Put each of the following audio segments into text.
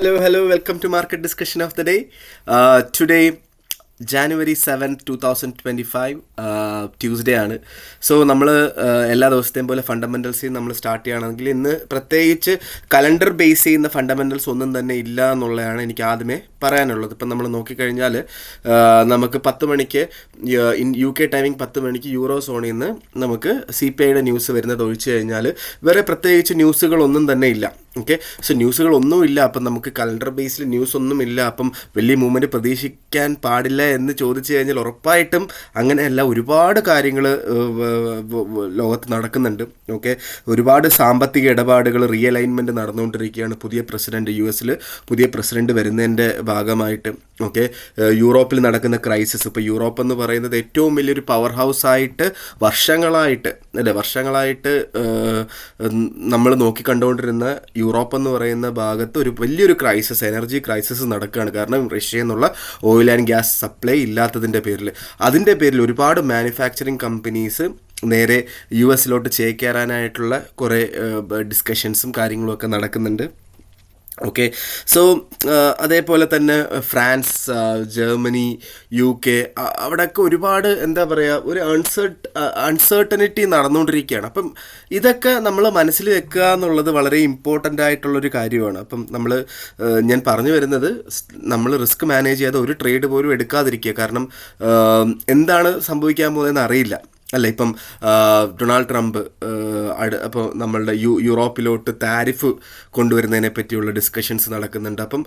Hello. Welcome to Market Discussion of the Day. Today, January 7th, 2025, Tuesday ആണ്. So നമ്മൾ എല്ലാ ദിവസത്തെയും പോലെ ഫണ്ടമെൻ്റൽസിൽ നമ്മൾ സ്റ്റാർട്ട് ചെയ്യുകയാണെങ്കിൽ ഇന്ന് പ്രത്യേകിച്ച് കലണ്ടർ ബേസ് ചെയ്യുന്ന ഫണ്ടമെൻ്റൽസ് ഒന്നും തന്നെ ഇല്ല എന്നുള്ളതാണ് എനിക്ക് ആദ്യമേ പറയാനുള്ളത്. ഇപ്പം നമ്മൾ നോക്കിക്കഴിഞ്ഞാൽ നമുക്ക് 10 മണിക്ക് UK ടൈമിംഗ് 10 മണിക്ക് യൂറോ സോണിൽ നിന്ന് നമുക്ക് CPIയുടെ ന്യൂസ് വരുന്നത് ഒഴിച്ചു കഴിഞ്ഞാൽ വേറെ പ്രത്യേകിച്ച് ന്യൂസുകളൊന്നും തന്നെ ഇല്ല. ഓക്കെ, സോ ന്യൂസുകളൊന്നുമില്ല. അപ്പം നമുക്ക് കലണ്ടർ ബേസിൽ ന്യൂസ് ഒന്നുമില്ല. അപ്പം വലിയ മൂവ്മെൻറ്റ് പ്രതീക്ഷിക്കാൻ പാടില്ല എന്ന് ചോദിച്ചു കഴിഞ്ഞാൽ ഉറപ്പായിട്ടും അങ്ങനെയല്ല. ഒരുപാട് കാര്യങ്ങൾ ലോകത്ത് നടക്കുന്നുണ്ട്. ഓക്കെ, ഒരുപാട് സാമ്പത്തിക ഇടപാടുകൾ റീഅലൈൻമെൻറ്റ് നടന്നുകൊണ്ടിരിക്കുകയാണ്. പുതിയ പ്രസിഡൻറ്റ് US പുതിയ പ്രസിഡൻറ്റ് വരുന്നതിൻ്റെ ഭാഗമായിട്ട്. ഓക്കെ, യൂറോപ്പിൽ നടക്കുന്ന ക്രൈസിസ്, ഇപ്പോൾ യൂറോപ്പ് എന്ന് പറയുന്നത് ഏറ്റവും വലിയൊരു പവർ ഹൗസായിട്ട് വർഷങ്ങളായിട്ട് നമ്മൾ നോക്കിക്കണ്ടുകൊണ്ടിരുന്ന യൂറോപ്പ് എന്ന് പറയുന്ന ഭാഗത്ത് ഒരു വലിയൊരു ക്രൈസിസ്, എനർജി ക്രൈസിസ് നടക്കുകയാണ്. കാരണം റഷ്യയിൽ നിന്നുള്ള ഓയിൽ ആൻഡ് ഗ്യാസ് സപ്ലൈ ഇല്ലാത്തതിൻ്റെ പേരിൽ ഒരുപാട് മാനുഫാക്ചറിങ് കമ്പനീസ് നേരെ US ചേക്കേറാനായിട്ടുള്ള കുറേ ഡിസ്കഷൻസും കാര്യങ്ങളും ഒക്കെ നടക്കുന്നുണ്ട്. ഓക്കെ, സോ അതേപോലെ തന്നെ ഫ്രാൻസ്, ജർമ്മനി, UK അവിടെയൊക്കെ ഒരുപാട് എന്താ പറയുക, ഒരു അൺസർട്ടനിറ്റി നടന്നുകൊണ്ടിരിക്കുകയാണ്. അപ്പം ഇതൊക്കെ നമ്മൾ മനസ്സിൽ വെക്കുക എന്നുള്ളത് വളരെ ഇമ്പോർട്ടൻ്റ് ആയിട്ടുള്ളൊരു കാര്യമാണ്. അപ്പം ഞാൻ പറഞ്ഞു വരുന്നത്, നമ്മൾ റിസ്ക് മാനേജ് ചെയ്യാതെ ഒരു ട്രേഡ് പോലും എടുക്കാതിരിക്കുക. കാരണം എന്താണ് സംഭവിക്കാൻ പോകുന്നതെന്ന് അറിയില്ല അല്ല. ഇപ്പം ഡൊണാൾഡ് ട്രംപ് അപ്പോൾ നമ്മളുടെ യൂറോപ്പിലോട്ട് താരിഫ് കൊണ്ടുവരുന്നതിനെ പറ്റിയുള്ള ഡിസ്കഷൻസ് നടക്കുന്നുണ്ട്. അപ്പം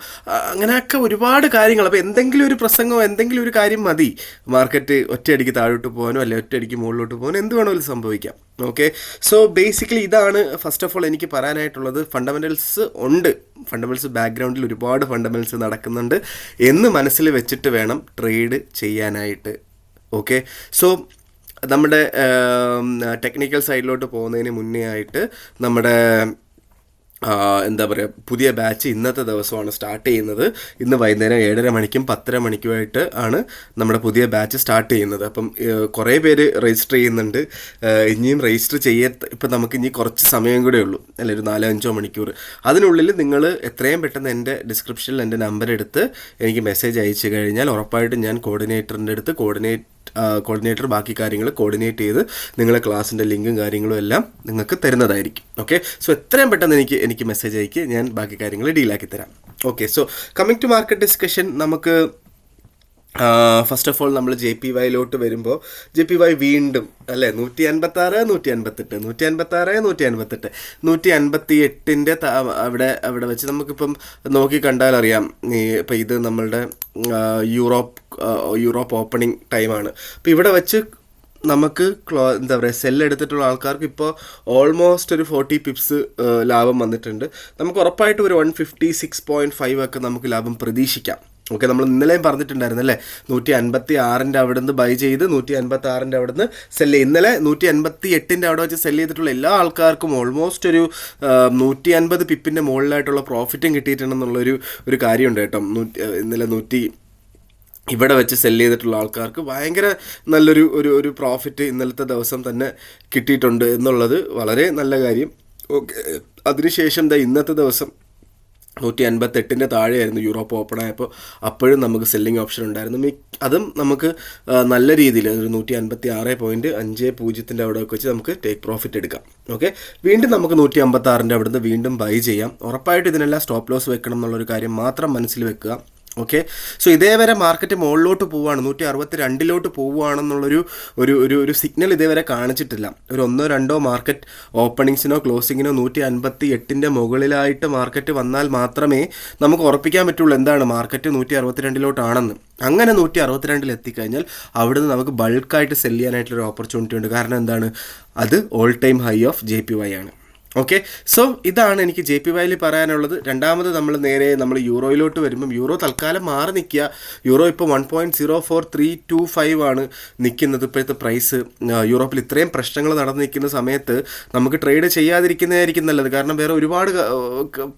അങ്ങനെയൊക്കെ ഒരുപാട് കാര്യങ്ങൾ. അപ്പോൾ എന്തെങ്കിലും ഒരു പ്രസംഗമോ എന്തെങ്കിലും ഒരു കാര്യം മതി മാർക്കറ്റ് ഒറ്റയടിക്ക് താഴോട്ട് പോകാനോ അല്ലെങ്കിൽ ഒറ്റയടിക്ക് മുകളിലോട്ട് പോകാനോ എന്ത് വേണമെങ്കിലും സംഭവിക്കാം. ഓക്കെ, സോ ബേസിക്കലി ഇതാണ് ഫസ്റ്റ് ഓഫ് ഓൾ എനിക്ക് പറയാനായിട്ടുള്ളത്. ഫണ്ടമെൻ്റൽസ് ബാക്ക്ഗ്രൗണ്ടിൽ ഒരുപാട് ഫണ്ടമെൻ്റൽസ് നടക്കുന്നുണ്ട് എന്ന് മനസ്സിൽ വെച്ചിട്ട് വേണം ട്രേഡ് ചെയ്യാനായിട്ട്. ഓക്കെ, സോ നമ്മുടെ ടെക്നിക്കൽ സൈഡിലോട്ട് പോകുന്നതിന് മുന്നേ ആയിട്ട് നമ്മുടെ എന്താ പറയുക, പുതിയ ബാച്ച് ഇന്നത്തെ ദിവസമാണ് സ്റ്റാർട്ട് ചെയ്യുന്നത്. ഇന്ന് വൈകുന്നേരം 7:30 മണിക്കും 10:30 മണിക്കുമായിട്ട് ആണ് നമ്മുടെ പുതിയ ബാച്ച് സ്റ്റാർട്ട് ചെയ്യുന്നത്. അപ്പം കുറേ പേര് രജിസ്റ്റർ ചെയ്യുന്നുണ്ട്. ഇനിയും രജിസ്റ്റർ ഇപ്പം നമുക്ക് ഇനി കുറച്ച് സമയം കൂടെ ഉള്ളൂ, അല്ലെ, ഒരു 4-5 മണിക്കൂർ. അതിനുള്ളിൽ നിങ്ങൾ എത്രയും പെട്ടെന്ന് എൻ്റെ ഡിസ്ക്രിപ്ഷനിൽ എൻ്റെ നമ്പർ എടുത്ത് എനിക്ക് മെസ്സേജ് അയച്ചു കഴിഞ്ഞാൽ ഉറപ്പായിട്ടും ഞാൻ കോർഡിനേറ്ററിൻ്റെ അടുത്ത് കോർഡിനേറ്റർ ബാക്കി കാര്യങ്ങൾ കോർഡിനേറ്റ് ചെയ്ത് നിങ്ങളെ ക്ലാസ്സിൻ്റെ ലിങ്കും കാര്യങ്ങളും എല്ലാം നിങ്ങൾക്ക് തരുന്നതായിരിക്കും. ഓക്കെ, സോ എത്രയും പെട്ടെന്ന് എനിക്ക് മെസ്സേജ് അയക്കി, ഞാൻ ബാക്കി കാര്യങ്ങൾ ഡീലാക്കി തരാം. Okay, so coming to market discussion, നമുക്ക് ഫസ്റ്റ് ഓഫ് ഓൾ നമ്മൾ JPY വരുമ്പോൾ JPY വീണ്ടും അല്ലേ 156, 158, 156, 158 അവിടെ വെച്ച് നമുക്കിപ്പം നോക്കിക്കണ്ടാൽ അറിയാം. ഇപ്പം ഇത് നമ്മളുടെ യൂറോപ്പ് ഓപ്പണിംഗ് ടൈമാണ്. അപ്പോൾ ഇവിടെ വെച്ച് നമുക്ക് എന്താ പറയുക, സെല്ലെടുത്തിട്ടുള്ള ആൾക്കാർക്ക് ഇപ്പോൾ ഓൾമോസ്റ്റ് ഒരു 40 പിപ്സ് ലാഭം വന്നിട്ടുണ്ട്. നമുക്ക് ഉറപ്പായിട്ട് ഒരു 156.5 ഒക്കെ നമുക്ക് ലാഭം പ്രതീക്ഷിക്കാം. ഓക്കെ, നമ്മൾ ഇന്നലെയും പറഞ്ഞിട്ടുണ്ടായിരുന്നു അല്ലേ, 156 അവിടെ നിന്ന് ബൈ ചെയ്ത് 156 അവിടെ നിന്ന് സെല്ല്. ഇന്നലെ 158 അവിടെ വെച്ച് സെല്ല് ചെയ്തിട്ടുള്ള എല്ലാ ആൾക്കാർക്കും ഓൾമോസ്റ്റ് ഒരു 150 പിപ്പിൻ്റെ മുകളിലായിട്ടുള്ള പ്രോഫിറ്റും കിട്ടിയിട്ടുണ്ടെന്നുള്ളൊരു കാര്യമുണ്ട് കേട്ടോ. ഇന്നലെ ഇവിടെ വെച്ച് സെല്ല് ചെയ്തിട്ടുള്ള ആൾക്കാർക്ക് ഭയങ്കര നല്ലൊരു പ്രോഫിറ്റ് ഇന്നലത്തെ ദിവസം തന്നെ കിട്ടിയിട്ടുണ്ട് എന്നുള്ളത് വളരെ നല്ല കാര്യം. ഓക്കെ, അതിനുശേഷം ഇന്നത്തെ ദിവസം 158 താഴെയായിരുന്നു യൂറോപ്പ് ഓപ്പൺ ആയപ്പോൾ. അപ്പോഴും നമുക്ക് സെല്ലിംഗ് ഓപ്ഷൻ ഉണ്ടായിരുന്നു. അതും നമുക്ക് നല്ല രീതിയിൽ ഒരു 156.50 അവിടെ വെച്ച് നമുക്ക് ടേക്ക് പ്രോഫിറ്റ് എടുക്കാം. ഓക്കെ, വീണ്ടും നമുക്ക് 156 അവിടെ നിന്ന് വീണ്ടും ബൈ ചെയ്യാം. ഉറപ്പായിട്ട് ഇതിനെല്ലാം സ്റ്റോപ്പ് ലോസ് വെക്കണം എന്നുള്ളൊരു കാര്യം മാത്രം മനസ്സിൽ വെക്കുക. ഓക്കെ, സോ ഇതേവരെ മാർക്കറ്റ് മുകളിലോട്ട് പോവുകയാണ്, 162 പോവുകയാണെന്നുള്ളൊരു സിഗ്നൽ ഇതേവരെ കാണിച്ചിട്ടില്ല. ഒരു 1-2 മാർക്കറ്റ് ഓപ്പണിങ്സിനോ ക്ലോസിങ്ങിനോ 158 മുകളിലായിട്ട് മാർക്കറ്റ് വന്നാൽ മാത്രമേ നമുക്ക് ഉറപ്പിക്കാൻ പറ്റുള്ളൂ എന്താണ് മാർക്കറ്റ് 162 അങ്ങനെ 162 എത്തിക്കഴിഞ്ഞാൽ അവിടുന്ന് നമുക്ക് ബൾക്കായിട്ട് സെല് ചെയ്യാനായിട്ടുള്ളൊരു ഓപ്പർച്യൂണിറ്റി ഉണ്ട്. കാരണം എന്താണ്, അത് all time high of JPY ആണ്. ഓക്കെ, സോ ഇതാണ് എനിക്ക് JPY പറയാനുള്ളത്. രണ്ടാമത് നമ്മൾ യൂറോയിലോട്ട് വരുമ്പം യൂറോ തൽക്കാലം മാറി നിൽക്കുക. യൂറോ ഇപ്പോൾ 1.04325 ആണ് നിൽക്കുന്നത് ഇപ്പോഴത്തെ പ്രൈസ്. യൂറോപ്പിൽ ഇത്രയും പ്രശ്നങ്ങൾ നടന്നു നിൽക്കുന്ന സമയത്ത് നമുക്ക് ട്രേഡ് ചെയ്യാതിരിക്കുന്നതായിരിക്കും നല്ലത്. കാരണം വേറെ ഒരുപാട്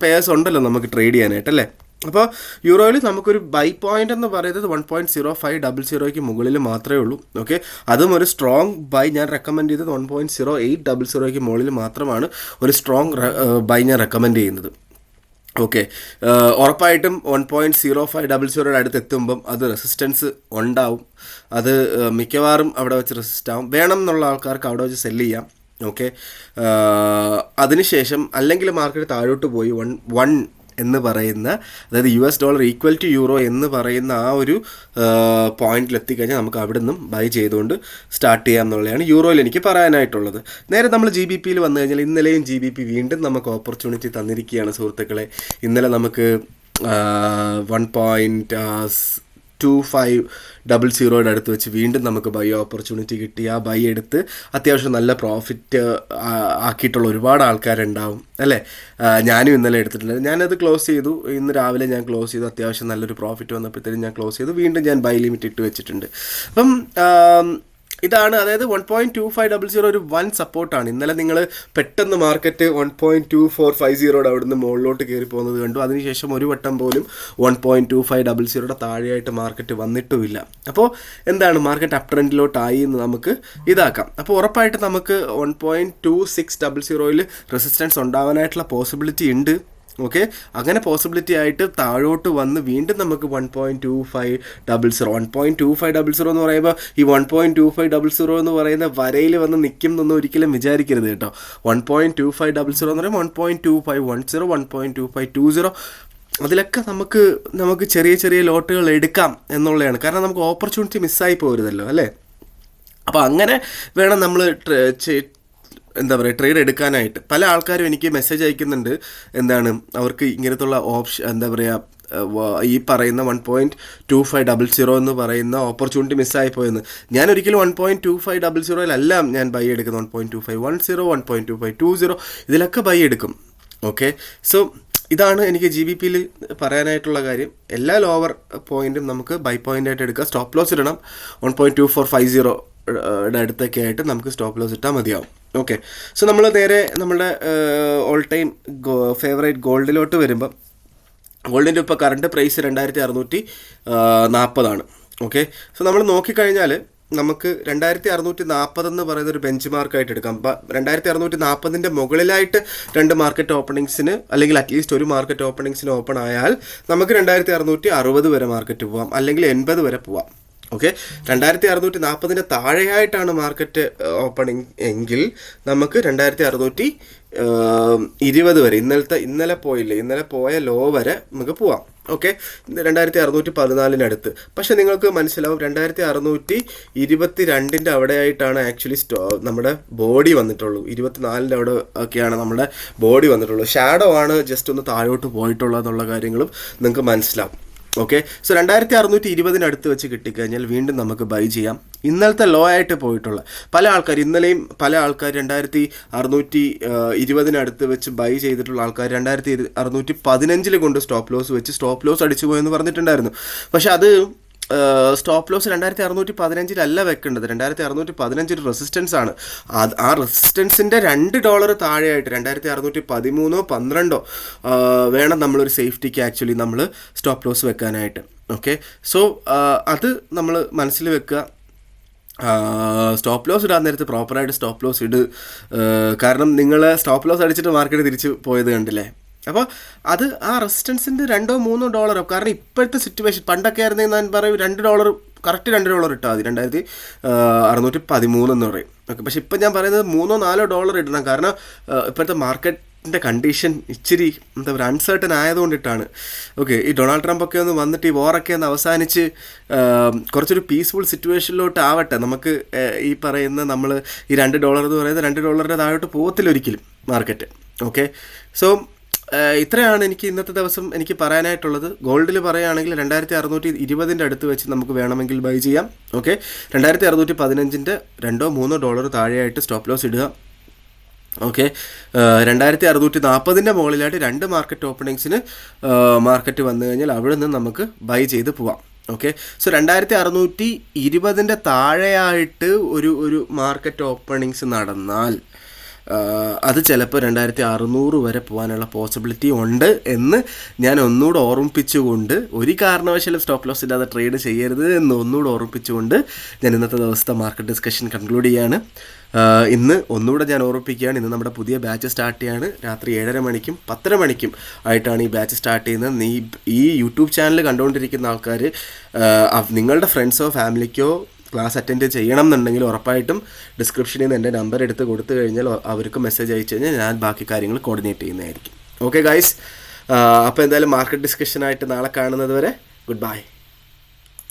പേഴ്സ് ഉണ്ടല്ലോ നമുക്ക് ട്രേഡ് ചെയ്യാനായിട്ടല്ലേ. അപ്പോൾ യൂറോയിൽ നമുക്കൊരു ബൈ പോയിന്റ് എന്ന് പറയുന്നത് 1.0500 മുകളിൽ മാത്രമേ ഉള്ളൂ. ഓക്കെ, അതും ഒരു സ്ട്രോങ് ബൈ ഞാൻ റെക്കമെൻഡ് ചെയ്തത് 1.0800 മുകളിൽ മാത്രമാണ് ഒരു സ്ട്രോങ് ബൈ ഞാൻ റെക്കമെൻഡ് ചെയ്യുന്നത്. ഓക്കെ, ഉറപ്പായിട്ടും 1.0500 അടുത്ത് എത്തുമ്പം അത് റെസിസ്റ്റൻസ് ഉണ്ടാവും. അത് മിക്കവാറും അവിടെ വെച്ച് റെസിസ്റ്റ് ആവും. വേണം എന്നുള്ള ആൾക്കാർക്ക് അവിടെ വെച്ച് സെല്ല് ചെയ്യാം. ഓക്കെ, അതിനുശേഷം അല്ലെങ്കിൽ മാർക്കറ്റ് താഴോട്ട് പോയി 1 എന്ന് പറയുന്ന, അതായത് $USD ഈക്വൽ ടു യൂറോ എന്ന് പറയുന്ന ആ ഒരു പോയിന്റിൽ എത്തിക്കഴിഞ്ഞാൽ നമുക്ക് അവിടെ നിന്നും ബൈ ചെയ്തുകൊണ്ട് സ്റ്റാർട്ട് ചെയ്യാം എന്നുള്ളതാണ് യൂറോയിൽ എനിക്ക് പറയാനായിട്ടുള്ളത്. നേരെ നമ്മൾ GBPയിൽ വന്നു കഴിഞ്ഞാൽ ഇന്നലെയും GBP വീണ്ടും നമുക്ക് ഓപ്പർച്യൂണിറ്റി തന്നിരിക്കുകയാണ് സുഹൃത്തുക്കളെ. ഇന്നലെ നമുക്ക് 1.2500 അടുത്ത് വെച്ച് വീണ്ടും നമുക്ക് ബൈ ഓപ്പർച്യൂണിറ്റി കിട്ടി. ആ ബൈ എടുത്ത് അത്യാവശ്യം നല്ല പ്രോഫിറ്റ് ആക്കിയിട്ടുള്ള ഒരുപാട് ആൾക്കാരുണ്ടാവും അല്ലേ. ഞാനും ഇന്നലെ എടുത്തിട്ടുണ്ട്. ഞാനത് ക്ലോസ് ചെയ്തു. ഇന്ന് രാവിലെ ഞാൻ ക്ലോസ് ചെയ്തു. അത്യാവശ്യം നല്ലൊരു പ്രോഫിറ്റ് വന്നപ്പോഴത്തേക്കും ഞാൻ ക്ലോസ് ചെയ്തു. വീണ്ടും ഞാൻ ബൈ ലിമിറ്റ് ഇട്ട് വെച്ചിട്ടുണ്ട്. അപ്പം ഇതാണ്, അതായത് 1.2500 ഒരു വൻ സപ്പോർട്ടാണ്. ഇന്നലെ നിങ്ങൾ പെട്ടെന്ന് മാർക്കറ്റ് 1.2450 അവിടെ നിന്ന് മുകളിലോട്ട് കയറി പോകുന്നത് കണ്ടു. അതിനുശേഷം ഒരു വട്ടം പോലും 1.2500 താഴെയായിട്ട് മാർക്കറ്റ് വന്നിട്ടുമില്ല. അപ്പോൾ എന്താണ്, മാർക്കറ്റ് അപ് ട്രെൻഡിലോട്ടായി എന്ന് നമുക്ക് ഇതാക്കാം. അപ്പോൾ ഉറപ്പായിട്ട് നമുക്ക് 1.2600 റെസിസ്റ്റൻസ് ഉണ്ടാവാനായിട്ടുള്ള പോസിബിലിറ്റി ഉണ്ട്. ഓക്കെ, അങ്ങനെ പോസിബിലിറ്റി ആയിട്ട് താഴോട്ട് വന്ന് വീണ്ടും നമുക്ക് 1.2500 എന്ന് പറയുമ്പോൾ ഈ 1.2500 എന്ന് പറയുന്ന വരയിൽ വന്ന് നിൽക്കും എന്നൊന്നും ഒരിക്കലും വിചാരിക്കരുത് കേട്ടോ. 1.2500 എന്ന് പറയുമ്പോൾ 1.2510, 1.2520 അതിലൊക്കെ നമുക്ക് ചെറിയ ചെറിയ ലോട്ടുകൾ എടുക്കാം എന്നുള്ളതാണ്. കാരണം നമുക്ക് ഓപ്പർച്യൂണിറ്റി മിസ്സായി പോരുതല്ലോ അല്ലേ. അപ്പോൾ അങ്ങനെ വേണം നമ്മൾ ട്രേഡ് എടുക്കാനായിട്ട്. പല ആൾക്കാരും എനിക്ക് മെസ്സേജ് അയക്കുന്നുണ്ട്, എന്താണ് അവർക്ക് ഇങ്ങനത്തുള്ള ഓപ്ഷൻ ഈ പറയുന്ന 1.2500 എന്ന് പറയുന്ന ഓപ്പർച്യൂണിറ്റി മിസ്സായി പോയെന്ന്. ഞാൻ ഒരിക്കലും 1.2500 ഞാൻ ബൈ എടുക്കുന്നത്. 1.2510, 1.2520 ഇതിലൊക്കെ ബൈ എടുക്കും. ഓക്കെ, സോ ഇതാണ് എനിക്ക് GBPയിൽ പറയാനായിട്ടുള്ള കാര്യം. എല്ലാ ലോവർ പോയിന്റും നമുക്ക് ബൈ പോയിന്റ് ആയിട്ട് എടുക്കുക. സ്റ്റോപ്പ് ലോസ് ഇടണം. 1.2450 അടുത്തൊക്കെ ആയിട്ട് നമുക്ക് സ്റ്റോപ്പ് ലോസ് ഇട്ടാൽ മതിയാവും. ഓക്കെ, സോ നമ്മൾ നേരെ നമ്മുടെ ഓൾ ടൈം ഫേവറേറ്റ് ഗോൾഡിലോട്ട് വരുമ്പം ഗോൾഡിൻ്റെ ഇപ്പോൾ കറണ്ട് പ്രൈസ് 2640 ഓക്കെ, സോ നമ്മൾ നോക്കിക്കഴിഞ്ഞാൽ നമുക്ക് 2640 എന്ന് പറയുന്ന ഒരു ബെഞ്ച് മാർക്കായിട്ട് എടുക്കാം. 2640 മുകളിലായിട്ട് 2 മാർക്കറ്റ് ഓപ്പണിങ്സിന് അല്ലെങ്കിൽ അറ്റ്ലീസ്റ്റ് ഒരു മാർക്കറ്റ് ഓപ്പണിങ്സിന് ഓപ്പൺ ആയാൽ നമുക്ക് 2660 വരെ മാർക്കറ്റ് പോവാം, അല്ലെങ്കിൽ 80 വരെ പോവാം. ഓക്കെ, 2640 താഴെയായിട്ടാണ് മാർക്കറ്റ് ഓപ്പണിംഗ് എങ്കിൽ നമുക്ക് 2620 വരെ, ഇന്നലെ പോയ ലോ വരെ നമുക്ക് പോവാം. ഓക്കെ, 2614 പക്ഷെ നിങ്ങൾക്ക് മനസ്സിലാവും 2622 അവിടെയായിട്ടാണ് ആക്ച്വലി നമ്മുടെ ബോഡി വന്നിട്ടുള്ളൂ. 24 അവിടെ ഒക്കെയാണ് നമ്മുടെ ബോഡി വന്നിട്ടുള്ളൂ. ഷാഡോ ആണ് ജസ്റ്റ് ഒന്ന് താഴോട്ട് പോയിട്ടുള്ളതെന്നുള്ള കാര്യങ്ങളും നിങ്ങൾക്ക് മനസ്സിലാവും. ഓക്കെ, സോ 2620 അടുത്ത് വെച്ച് കിട്ടിക്കഴിഞ്ഞാൽ വീണ്ടും നമുക്ക് ബൈ ചെയ്യാം. ഇന്നലത്തെ ലോ ആയിട്ട് പോയിട്ടുള്ള ഇന്നലെയും പല ആൾക്കാർ 2620 അടുത്ത് വെച്ച് ബൈ ചെയ്തിട്ടുള്ള ആൾക്കാർ 2615 കൊണ്ട് സ്റ്റോപ്പ് ലോസ് അടിച്ചു പോയെന്ന് പറഞ്ഞിട്ടുണ്ടായിരുന്നു. പക്ഷെ അത് സ്റ്റോപ്പ് ലോസ് 2615 വെക്കേണ്ടത്. 2615 റെസിസ്റ്റൻസ് ആണ്. ആ റെസിസ്റ്റൻസിൻ്റെ $2 താഴെയായിട്ട് 2613 12 വേണം നമ്മളൊരു സേഫ്റ്റിക്ക് ആക്ച്വലി നമ്മൾ സ്റ്റോപ്പ് ലോസ് വെക്കാനായിട്ട്. ഓക്കെ, സോ അത് നമ്മൾ മനസ്സിൽ വെക്കുക. സ്റ്റോപ്പ് ലോസ് ഇടാൻ നേരത്ത് പ്രോപ്പറായിട്ട് സ്റ്റോപ്പ് ലോസ് കാരണം നിങ്ങൾ സ്റ്റോപ്പ് ലോസ് അടിച്ചിട്ട് മാർക്കറ്റ് തിരിച്ച് പോയത് കണ്ടില്ലേ. അപ്പോൾ അത് ആ റെസിസ്റ്റൻസിൻ്റെ $2-3 കാരണം ഇപ്പോഴത്തെ സിറ്റുവേഷൻ, പണ്ടൊക്കെ ആയിരുന്നെങ്കിൽ ഞാൻ പറയും $2 കറക്റ്റ് $2 ഇട്ടാൽ മതി, 2613 എന്ന് പറയും. ഓക്കെ, പക്ഷെ ഇപ്പം ഞാൻ പറയുന്നത് $3-4 ഇടണം. കാരണം ഇപ്പോഴത്തെ മാർക്കറ്റിൻ്റെ കണ്ടീഷൻ ഇച്ചിരി അൺസർട്ടൻ ആയതുകൊണ്ടിട്ടാണ്. ഓക്കെ, ഈ ഡൊണാൾഡ് ട്രംപ് ഒക്കെ ഒന്ന് വന്നിട്ട് ഈ വാറൊക്കെ ഒന്ന് അവസാനിച്ച് കുറച്ചൊരു പീസ്ഫുൾ സിറ്റുവേഷനിലോട്ട് ആവട്ടെ. നമുക്ക് ഈ പറയുന്ന നമ്മൾ ഈ $2 എന്ന് പറയുന്നത് $2 താഴോട്ട് പോകത്തില്ല ഒരിക്കലും മാർക്കറ്റ്. ഓക്കെ, സോ ഇത്രയാണ് എനിക്ക് ഇന്നത്തെ ദിവസം എനിക്ക് പറയാനായിട്ടുള്ളത്. ഗോൾഡിൽ പറയുകയാണെങ്കിൽ 2620 അടുത്ത് വെച്ച് നമുക്ക് വേണമെങ്കിൽ ബൈ ചെയ്യാം. ഓക്കെ, 2615 $2-3 താഴെയായിട്ട് സ്റ്റോപ്പ് ലോസ് ഇടുക. ഓക്കെ, 2640 മുകളിലായിട്ട് 2 മാർക്കറ്റ് ഓപ്പണിങ്സിന് മാർക്കറ്റ് വന്നു കഴിഞ്ഞാൽ അവിടെ നിന്ന് നമുക്ക് ബൈ ചെയ്ത് പോവാം. ഓക്കെ, സോ 2620 താഴെയായിട്ട് ഒരു മാർക്കറ്റ് ഓപ്പണിങ്സ് നടന്നാൽ അത് ചിലപ്പോൾ 2600 വരെ പോകാനുള്ള പോസിബിലിറ്റി ഉണ്ട് എന്ന് ഞാൻ ഒന്നുകൂടെ ഓർമ്മിപ്പിച്ചുകൊണ്ട്, ഒരു കാരണവശാലും സ്റ്റോപ്പ് ലോസ് ഇല്ലാതെ ട്രേഡ് ചെയ്യരുത് എന്ന് ഒന്നുകൂടെ ഓർമ്മിപ്പിച്ചുകൊണ്ട് ഞാൻ ഇന്നത്തെ ദിവസത്തെ മാർക്കറ്റ് ഡിസ്കഷൻ കൺക്ലൂഡ് ചെയ്യാണ്. ഇന്ന് ഒന്നുകൂടെ ഞാൻ ഓർമ്മിപ്പിക്കുകയാണ്, ഇന്ന് നമ്മുടെ പുതിയ ബാച്ച് സ്റ്റാർട്ട് ചെയ്യാണ്. രാത്രി 7:30 മണിക്കും 10:30 മണിക്കും ആയിട്ടാണ് ഈ ബാച്ച് സ്റ്റാർട്ട് ചെയ്യുന്നത്. ഈ യൂട്യൂബ് ചാനൽ കണ്ടുകൊണ്ടിരിക്കുന്ന ആൾക്കാർ നിങ്ങളുടെ ഫ്രണ്ട്സോ ഫാമിലിക്കോ ക്ലാസ് അറ്റൻഡ് ചെയ്യണം എന്നുണ്ടെങ്കിൽ ഉറപ്പായിട്ടും ഡിസ്ക്രിപ്ഷനിൽ നിന്ന് എൻ്റെ നമ്പർ എടുത്ത് കൊടുത്തു കഴിഞ്ഞാൽ അവർക്ക് മെസ്സേജ് അയച്ചു കഴിഞ്ഞാൽ ഞാൻ ബാക്കി കാര്യങ്ങൾ കോർഡിനേറ്റ് ചെയ്യുന്നതായിരിക്കും. ഓക്കെ ഗൈസ്, അപ്പോൾ എന്തായാലും മാർക്കറ്റ് ഡിസ്കഷനായിട്ട് നാളെ കാണുന്നത് വരെ ഗുഡ് ബൈ.